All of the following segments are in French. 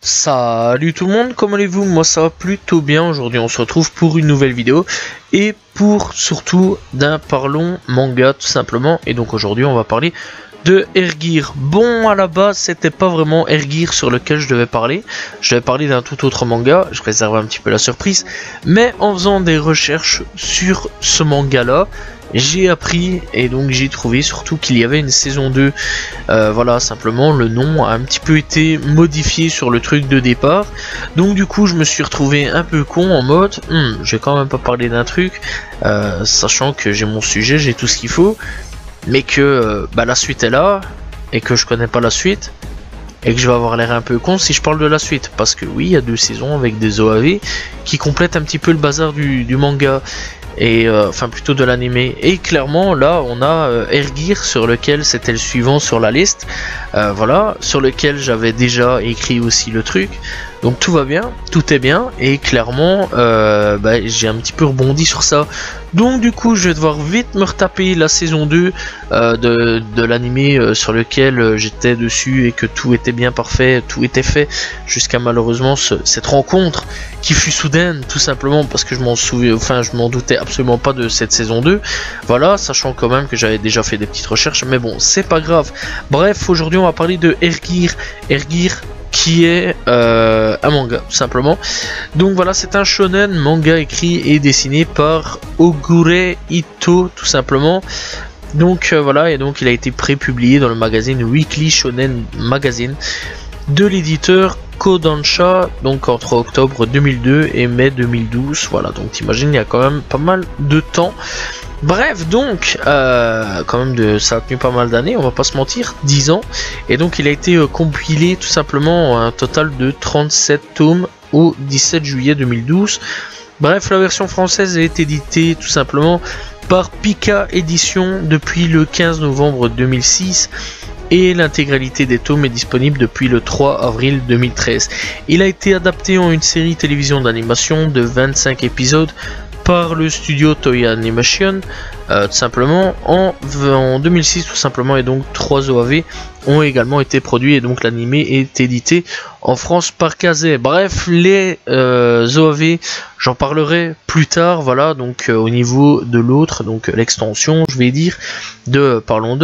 Salut tout le monde, comment allez-vous? Moi ça va plutôt bien. Aujourd'hui on se retrouve pour une nouvelle vidéo et pour surtout d'un parlons manga tout simplement. Et donc aujourd'hui on va parler de Air-Gear. Bon, à la base c'était pas vraiment Air-Gear sur lequel je devais parler. Je devais parler d'un tout autre manga, je réserve un petit peu la surprise. Mais en faisant des recherches sur ce manga là, j'ai appris et donc j'ai trouvé surtout qu'il y avait une saison 2. Voilà, simplement le nom a un petit peu été modifié sur le truc de départ. Donc du coup je me suis retrouvé un peu con en mode j'ai quand même pas parlé d'un truc, sachant que j'ai mon sujet, j'ai tout ce qu'il faut, mais que la suite est là et que je connais pas la suite. Et que je vais avoir l'air un peu con si je parle de la suite. Parce que oui, il y a 2 saisons avec des OAV qui complètent un petit peu le bazar du manga. Et enfin plutôt de l'animé. Et clairement là on a Air-Gear sur lequel c'était le suivant sur la liste. Voilà, sur lequel j'avais déjà écrit aussi le truc. Donc tout va bien, tout est bien. Et clairement j'ai un petit peu rebondi sur ça. Donc du coup je vais devoir vite me retaper la saison 2 de l'animé sur lequel j'étais dessus et que tout était bien parfait, tout était fait jusqu'à malheureusement cette rencontre qui fut soudaine tout simplement parce que je m'en souviens, enfin je m'en doutais absolument pas de cette saison 2. Voilà, sachant quand même que j'avais déjà fait des petites recherches, mais bon c'est pas grave. Bref, aujourd'hui on va parler de Air-Gear. Air-Gear qui est un manga tout simplement. Donc voilà, c'est un shonen manga écrit et dessiné par Ogure Ito tout simplement. Donc voilà, et donc il a été prépublié dans le magazine Weekly Shonen Magazine de l'éditeur Kodansha, donc entre octobre 2002 et mai 2012. Voilà, donc t'imagines, il y a quand même pas mal de temps. Bref, donc quand même ça a tenu pas mal d'années, on va pas se mentir, 10 ans. Et donc il a été compilé tout simplement en un total de 37 tomes au 17 juillet 2012. Bref, la version française est éditée tout simplement par Pika Édition depuis le 15 novembre 2006. Et l'intégralité des tomes est disponible depuis le 3 avril 2013. Il a été adapté en une série télévision d'animation de 25 épisodes par le studio Toei Animation, tout simplement en 2006 tout simplement, et donc 3 OAV ont également été produits et donc l'animé est édité en France par Kazé. Bref, les OAV j'en parlerai plus tard. Voilà, donc au niveau de l'autre, donc l'extension je vais dire de parlons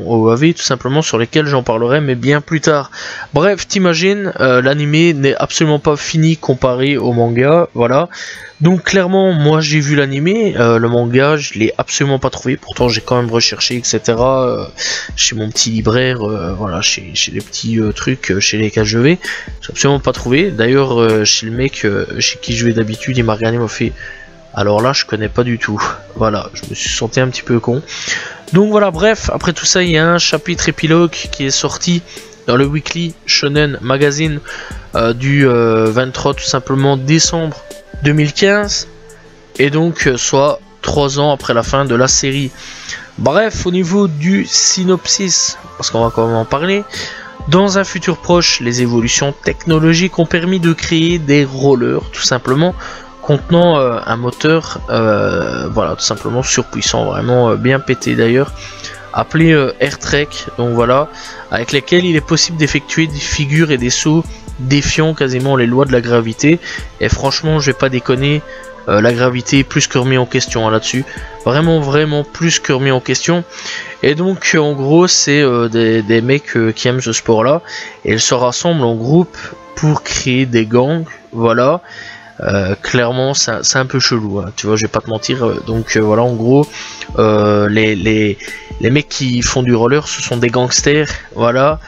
OAV tout simplement, sur lesquels j'en parlerai mais bien plus tard. Bref, t'imagines, l'animé n'est absolument pas fini comparé au manga. Voilà, donc clairement moi j'ai vu l'animé, le manga je l'ai absolument pas trouvé, pourtant j'ai quand même recherché etc chez mon petit libraire, voilà, chez les petits trucs chez lesquels je vais, j'ai absolument pas trouvé. D'ailleurs chez le mec chez qui je vais d'habitude, il m'a regardé, m'a fait alors là je connais pas du tout. Voilà, je me suis senti un petit peu con. Donc voilà, bref, après tout ça il y a un chapitre épilogue qui est sorti dans le Weekly Shonen Magazine du 23 tout simplement décembre 2015, et donc soit 3 ans après la fin de la série. Bref, au niveau du synopsis, parce qu'on va quand même en parler, dans un futur proche, les évolutions technologiques ont permis de créer des rollers tout simplement contenant un moteur voilà, tout simplement surpuissant, vraiment bien pété d'ailleurs, appelé AirTrek. Donc voilà, avec lesquels il est possible d'effectuer des figures et des sauts défiant quasiment les lois de la gravité. Et franchement je vais pas déconner, la gravité est plus que remis en question là-dessus, vraiment plus que remis en question. Et donc en gros c'est des mecs qui aiment ce sport là, et ils se rassemblent en groupe pour créer des gangs. Voilà, clairement c'est un peu chelou, hein, tu vois, je vais pas te mentir. Donc voilà, en gros les mecs qui font du roller, ce sont des gangsters. Voilà,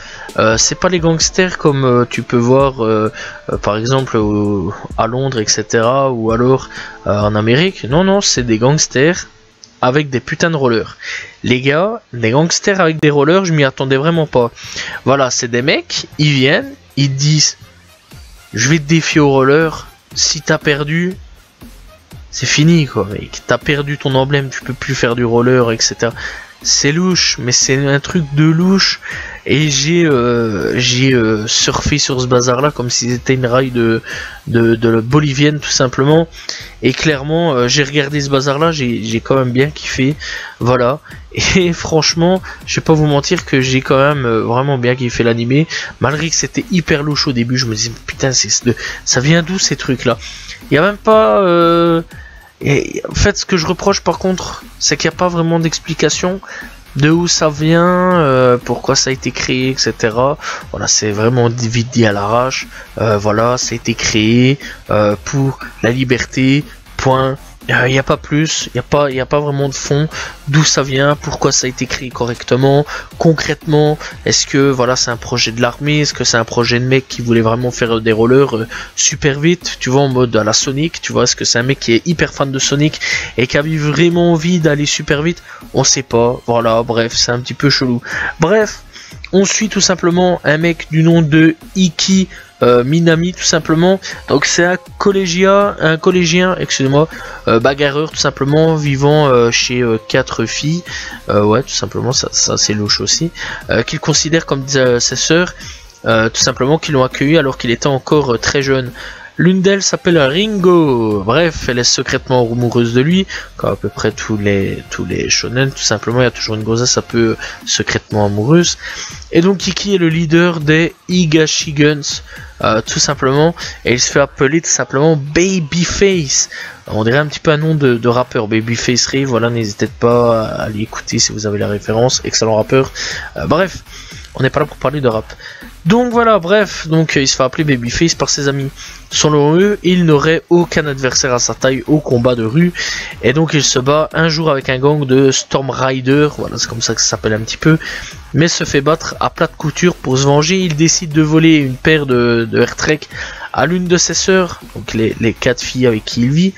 c'est pas les gangsters comme tu peux voir par exemple à Londres etc, ou alors en Amérique. Non, c'est des gangsters avec des putains de rollers. Les gars, des gangsters avec des rollers, je m'y attendais vraiment pas. Voilà, c'est des mecs, ils viennent, ils disent je vais te défier au roller, si t'as perdu c'est fini quoi, mec. T'as perdu ton emblème, tu peux plus faire du roller etc. c'est louche, mais c'est un truc de louche. Et j'ai surfé sur ce bazar là comme si c'était une rail de bolivienne tout simplement. Et clairement j'ai regardé ce bazar là, j'ai quand même bien kiffé, voilà. Et franchement je vais pas vous mentir que j'ai quand même vraiment bien kiffé l'animé, malgré que c'était hyper louche au début. Je me disais putain ça vient d'où ces trucs là. Il y a même pas et en fait ce que je reproche par contre c'est qu'il n'y a pas vraiment d'explication de où ça vient, pourquoi ça a été créé, etc. Voilà, c'est vraiment vite dit à l'arrache. Voilà, ça a été créé pour la liberté, point. Il n'y a pas plus, il n'y a pas vraiment de fond, d'où ça vient, pourquoi ça a été créé correctement, concrètement, est-ce que voilà c'est un projet de l'armée, est-ce que c'est un projet de mec qui voulait vraiment faire des rollers super vite, tu vois, en mode à la Sonic, tu vois, est-ce que c'est un mec qui est hyper fan de Sonic et qui a vraiment envie d'aller super vite, on sait pas, voilà, bref, c'est un petit peu chelou. Bref, on suit tout simplement un mec du nom de Iki Minami tout simplement. Donc c'est un collégien, excusez-moi, bagarreur tout simplement, vivant chez 4 filles, ouais tout simplement, ça c'est louche aussi, qu'il considère comme ses sœurs, tout simplement, qui l'ont accueilli alors qu'il était encore très jeune. L'une d'elles s'appelle Ringo. Bref, elle est secrètement amoureuse de lui, comme à peu près tous les shonen, tout simplement, il y a toujours une gonzesse un peu secrètement amoureuse. Et donc Iki est le leader des Higashi Guns, tout simplement, et il se fait appeler tout simplement Babyface. On dirait un petit peu un nom de rappeur, Babyface Ray, voilà, n'hésitez pas à aller écouter si vous avez la référence, excellent rappeur. Bref, on n'est pas là pour parler de rap. Donc voilà, bref, donc il se fait appeler Babyface par ses amis. Selon eux, il n'aurait aucun adversaire à sa taille au combat de rue, et donc il se bat un jour avec un gang de Storm Rider, voilà, c'est comme ça que ça s'appelle un petit peu, mais se fait battre à plate couture. Pour se venger, il décide de voler une paire de Airtrek à l'une de ses sœurs, donc les 4 filles avec qui il vit.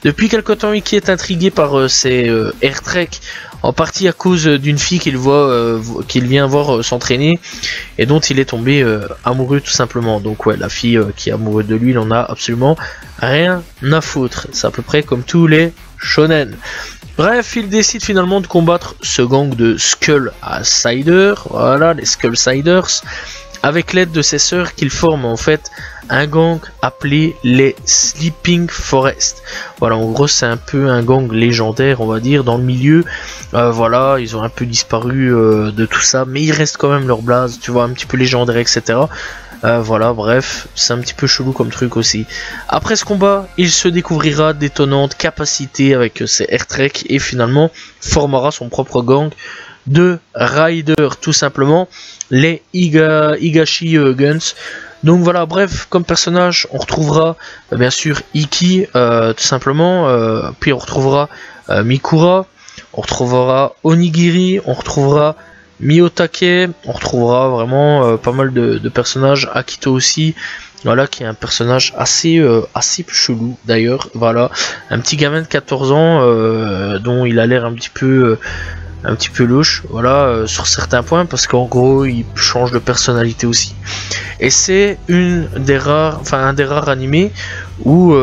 Depuis quelque temps, Iki est intrigué par ces Airtrek, en partie à cause d'une fille qu'il vient voir s'entraîner et dont il est tombé amoureux tout simplement. Donc ouais, la fille qui est amoureuse de lui, il en a absolument rien à foutre. C'est à peu près comme tous les shonen. Bref, il décide finalement de combattre ce gang de Skullsiders, voilà, les Skullsiders, avec l'aide de ses sœurs, qu'ils forment en fait un gang appelé les Sleeping Forest. Voilà, en gros c'est un peu un gang légendaire, on va dire, dans le milieu. Voilà, ils ont un peu disparu de tout ça, mais ils restent quand même leur blase, tu vois, un petit peu légendaire, etc. Voilà, bref, c'est un petit peu chelou comme truc aussi. Après ce combat, il se découvrira d'étonnantes capacités avec ses Airtrek et finalement formera son propre gang de Riders, tout simplement, les Higashi Guns. Donc voilà, bref, comme personnage, on retrouvera bien sûr Iki, tout simplement, puis on retrouvera Mikura, on retrouvera Onigiri, on retrouvera Miyotake, on retrouvera vraiment pas mal de personnages, Akito aussi, voilà, qui est un personnage assez chelou d'ailleurs, voilà, un petit gamin de 14 ans dont il a l'air un petit peu louche, voilà, sur certains points, parce qu'en gros il change de personnalité aussi. Et c'est un des rares animés où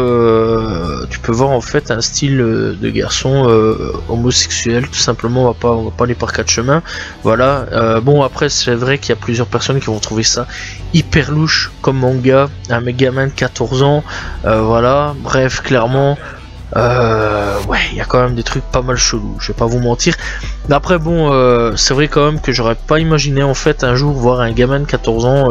tu peux voir en fait un style de garçon homosexuel, tout simplement. On va pas aller par 4 chemins, voilà. Bon, après c'est vrai qu'il y a plusieurs personnes qui vont trouver ça hyper louche comme manga, un gamin de 14 ans, voilà, bref, clairement ouais, il y a quand même des trucs pas mal chelous, je vais pas vous mentir. Mais après bon, c'est vrai quand même que j'aurais pas imaginé en fait un jour voir un gamin de 14 ans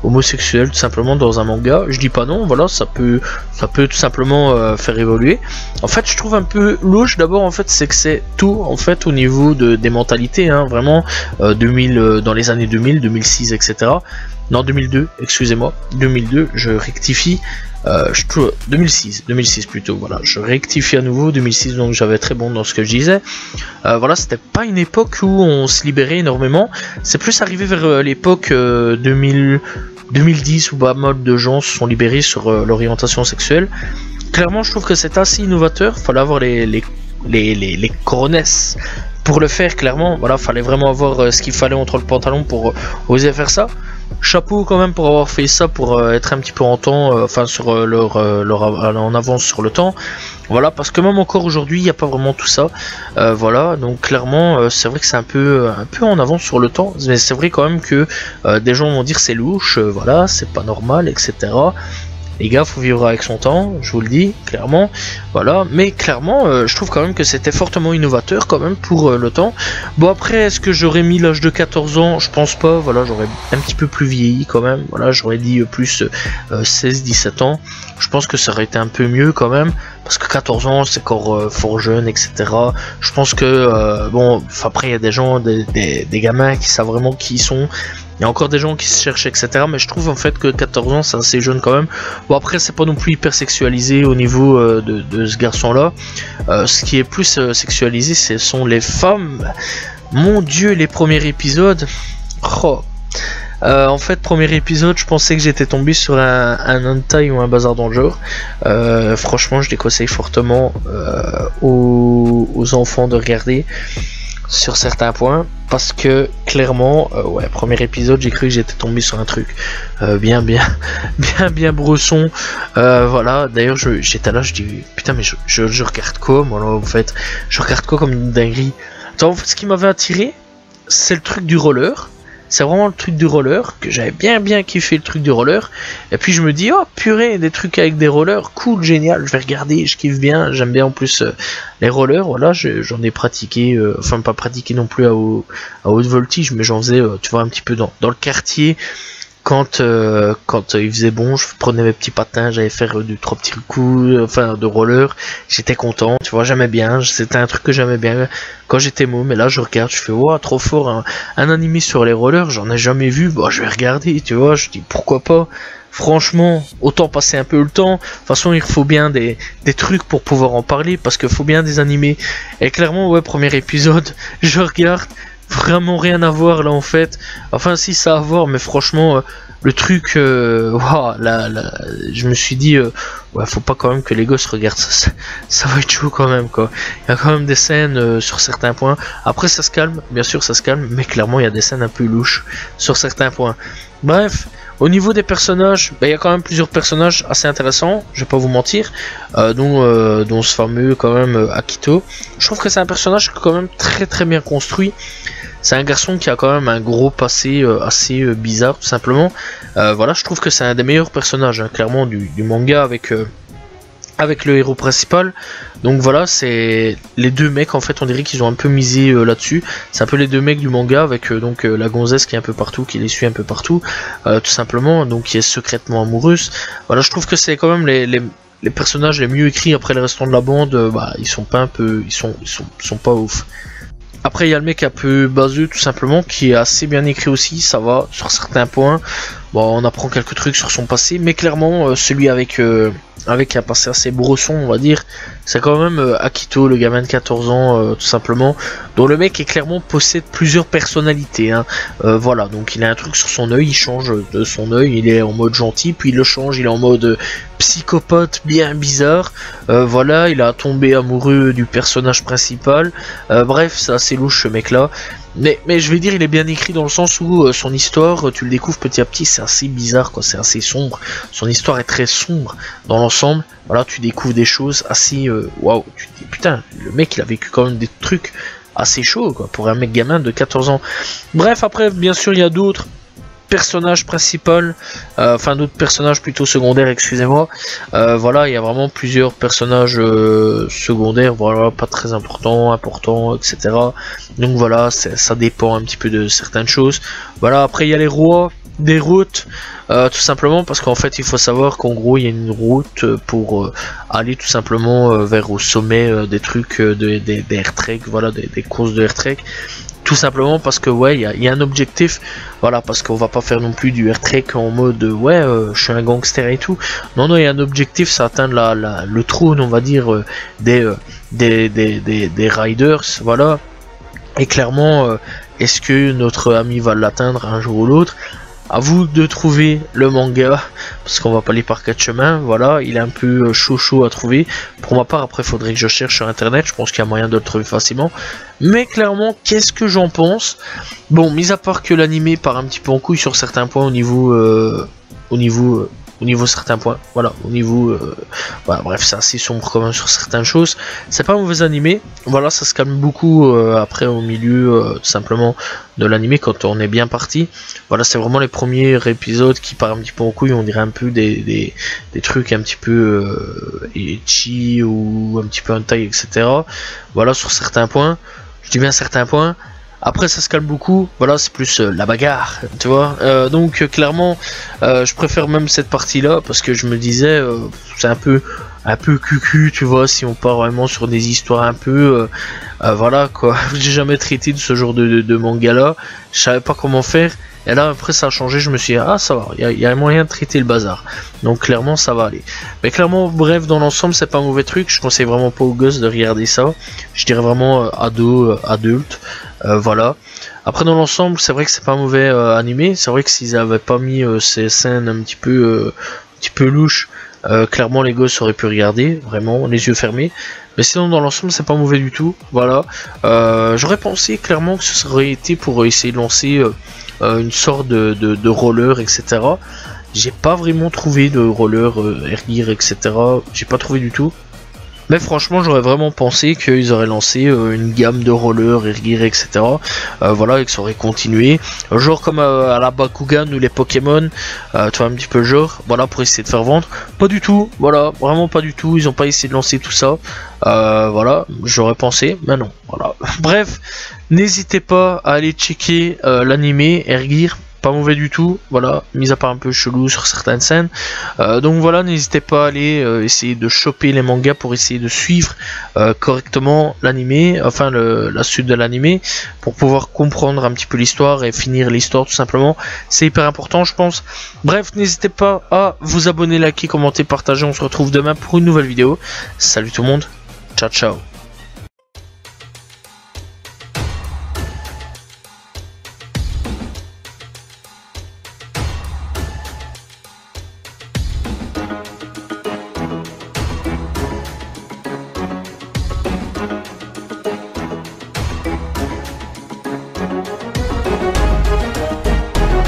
homosexuel tout simplement dans un manga. Je dis pas non, voilà, ça peut tout simplement faire évoluer. En fait, je trouve un peu louche d'abord, en fait, c'est que c'est tout en fait au niveau des mentalités, hein, vraiment 2000, dans les années 2000, 2006, etc. Non, 2002, excusez-moi, 2002, je rectifie. 2006 plutôt, voilà, je rectifie à nouveau, 2006, donc j'avais très bon dans ce que je disais. Voilà, c'était pas une époque où on se libérait énormément, c'est plus arrivé vers l'époque 2010 où pas mal de gens se sont libérés sur l'orientation sexuelle. Clairement, je trouve que c'est assez innovateur, fallait avoir les coronesses pour le faire, clairement, voilà, fallait vraiment avoir ce qu'il fallait entre le pantalon pour oser faire ça. chapeau quand même pour avoir fait ça, pour être un petit peu en temps, enfin sur en avance sur le temps. Voilà, parce que même encore aujourd'hui, il n'y a pas vraiment tout ça. Voilà, donc clairement, c'est vrai que c'est un peu en avance sur le temps, mais c'est vrai quand même que des gens vont dire c'est louche, voilà, c'est pas normal, etc. Les gars, faut vivre avec son temps, je vous le dis, clairement, voilà, mais clairement, je trouve quand même que c'était fortement innovateur quand même pour le temps. Bon après, est-ce que j'aurais mis l'âge de 14 ans? Je pense pas, voilà, j'aurais un petit peu plus vieilli quand même, voilà, j'aurais dit plus 16-17 ans, je pense que ça aurait été un peu mieux quand même, parce que 14 ans, c'est encore fort jeune, etc. Je pense que, bon, après, il y a des gens, des gamins qui savent vraiment qui ils sont. Il y a encore des gens qui se cherchent, etc. Mais je trouve en fait que 14 ans, c'est assez jeune quand même. Bon, après, c'est pas non plus hyper sexualisé au niveau de ce garçon-là. Ce qui est plus sexualisé, ce sont les femmes. Mon Dieu, les premiers épisodes. Oh. En fait, premier épisode, je pensais que j'étais tombé sur un hentai ou un bazar dans le genre. Franchement, je déconseille fortement aux enfants de regarder sur certains points, parce que clairement, ouais, premier épisode, j'ai cru que j'étais tombé sur un truc bien bresson. Voilà, d'ailleurs, j'étais là, je dis putain, mais je regarde quoi, moi là, en fait, je regarde quoi comme une dinguerie. Attends, en fait, ce qui m'avait attiré, c'est le truc du roller. C'est vraiment le truc du roller, que j'avais bien kiffé le truc du roller. Et puis je me dis, oh purée, des trucs avec des rollers, cool, génial, je vais regarder, je kiffe bien, j'aime bien en plus les rollers, voilà, j'en ai pratiqué, enfin pas pratiqué non plus à haute voltige, mais j'en faisais, tu vois, un petit peu dans le quartier. Quand il faisait bon, je prenais mes petits patins, j'allais faire 2-3 petits coups, enfin de roller, j'étais content, tu vois, j'aimais bien, c'était un truc que j'aimais bien quand j'étais môme, mais là je regarde, je fais wow, trop fort, un animé sur les rollers, j'en ai jamais vu, bah je vais regarder, tu vois, je dis pourquoi pas. Franchement, autant passer un peu le temps. De toute façon, il faut bien des trucs pour pouvoir en parler, parce qu'il faut bien des animés. Et clairement, ouais, premier épisode, je regarde, vraiment rien à voir là en fait. Enfin, si ça a à voir, mais franchement, le truc, wow, là, je me suis dit, ouais, faut pas quand même que les gosses regardent ça, ça va être chaud quand même, quoi. Il y a quand même des scènes sur certains points. Après, ça se calme, bien sûr, ça se calme, mais clairement, il y a des scènes un peu louches sur certains points. Bref. Au niveau des personnages, il y a quand même plusieurs personnages assez intéressants, je vais pas vous mentir, dont ce fameux quand même Akito. Je trouve que c'est un personnage quand même très bien construit. C'est un garçon qui a quand même un gros passé assez bizarre tout simplement. Voilà, je trouve que c'est un des meilleurs personnages, hein, clairement du manga avec le héros principal. Donc voilà, c'est les deux mecs en fait, on dirait qu'ils ont un peu misé là-dessus. C'est un peu les deux mecs du manga avec donc la gonzesse qui est un peu partout, qui les suit un peu partout, tout simplement, donc qui est secrètement amoureuse. Voilà, je trouve que c'est quand même les personnages les mieux écrits. Après le restant de la bande, bah ils sont pas un peu, ils sont pas ouf. Après il y a le mec un peu baseux tout simplement, qui est assez bien écrit aussi, ça va sur certains points. Bon, on apprend quelques trucs sur son passé, mais clairement celui avec un passé assez brosson, on va dire, c'est quand même Akito, le gamin de 14 ans, tout simplement, dont le mec est clairement possède plusieurs personnalités, hein. Voilà, donc il a un truc sur son œil, il change de son œil, il est en mode gentil, puis il le change, il est en mode psychopathe bien bizarre. Voilà, il a tombé amoureux du personnage principal. Bref, c'est assez louche ce mec là. Mais je vais dire, il est bien écrit dans le sens où son histoire, tu le découvres petit à petit, c'est assez bizarre, quoi, c'est assez sombre. Son histoire est très sombre dans l'ensemble. Voilà, tu découvres des choses assez waouh, tu te dis putain, le mec il a vécu quand même des trucs assez chauds, quoi, pour un mec gamin de 14 ans. Bref, après bien sûr il y a d'autres personnage principal, enfin d'autres personnages plutôt secondaires, excusez-moi. Voilà, il y a vraiment plusieurs personnages secondaires, voilà, pas très importants, etc. Donc voilà, ça dépend un petit peu de certaines choses. Voilà, après il y a les rois des routes, tout simplement parce qu'en fait il faut savoir qu'en gros il y a une route pour aller tout simplement vers au sommet des trucs des air-trek, voilà, des courses de air-trek. Tout simplement parce que ouais, il y a un objectif, voilà, parce qu'on va pas faire non plus du air-trek en mode ouais, je suis un gangster et tout. Non, il y a un objectif, c'est atteindre le trône, on va dire, des riders, voilà. Et clairement, est-ce que notre ami va l'atteindre un jour ou l'autre? À vous de trouver le manga, parce qu'on va pas aller par quatre chemins. Voilà, il est un peu chaud à trouver. Pour ma part, après, il faudrait que je cherche sur internet. Je pense qu'il y a moyen de le trouver facilement. Mais clairement, qu'est-ce que j'en pense? Bon, mis à part que l'animé part un petit peu en couille sur certains points au niveau certains points, voilà, voilà, bref, c'est assez sombre quand même sur certaines choses. C'est pas un mauvais animé, voilà, ça se calme beaucoup après au milieu tout simplement de l'animé quand on est bien parti. Voilà, c'est vraiment les premiers épisodes qui partent un petit peu en couille, on dirait un peu des trucs un petit peu ecchi ou un petit peu hentai, etc. Voilà, sur certains points, je dis bien certains points. Après ça se calme beaucoup, voilà, c'est plus la bagarre, tu vois. Donc clairement, je préfère même cette partie-là parce que je me disais, c'est un peu cucu, tu vois, si on part vraiment sur des histoires un peu, voilà quoi. J'ai jamais traité de ce genre de manga-là, je savais pas comment faire. Et là après ça a changé, je me suis dit ah ça va, il y a moyen de traiter le bazar. Donc clairement ça va aller. Mais clairement bref dans l'ensemble c'est pas un mauvais truc, je conseille vraiment pas aux gosses de regarder ça. Je dirais vraiment adulte. Voilà. Après dans l'ensemble c'est vrai que c'est pas un mauvais animé. C'est vrai que s'ils avaient pas mis ces scènes un petit peu louches, clairement les gosses auraient pu regarder vraiment les yeux fermés. Mais sinon dans l'ensemble c'est pas mauvais du tout. Voilà. J'aurais pensé clairement que ce serait été pour essayer de lancer une sorte de roller, etc. J'ai pas vraiment trouvé de roller, air etc. J'ai pas trouvé du tout. Mais franchement, j'aurais vraiment pensé qu'ils auraient lancé une gamme de rollers, air etc. Voilà, et que ça aurait continué. Genre comme à la Bakugan ou les Pokémon, tu vois un petit peu le genre. Voilà, pour essayer de faire vendre. Pas du tout, voilà, vraiment pas du tout. Ils ont pas essayé de lancer tout ça. Voilà, j'aurais pensé, mais non. Voilà. Bref, n'hésitez pas à aller checker l'animé Air, pas mauvais du tout, voilà, mis à part un peu chelou sur certaines scènes. Donc voilà, n'hésitez pas à aller essayer de choper les mangas pour essayer de suivre correctement l'animé, enfin la suite de l'animé, pour pouvoir comprendre un petit peu l'histoire et finir l'histoire tout simplement. C'est hyper important je pense. Bref, n'hésitez pas à vous abonner, liker, commenter, partager. On se retrouve demain pour une nouvelle vidéo. Salut tout le monde, ciao ciao.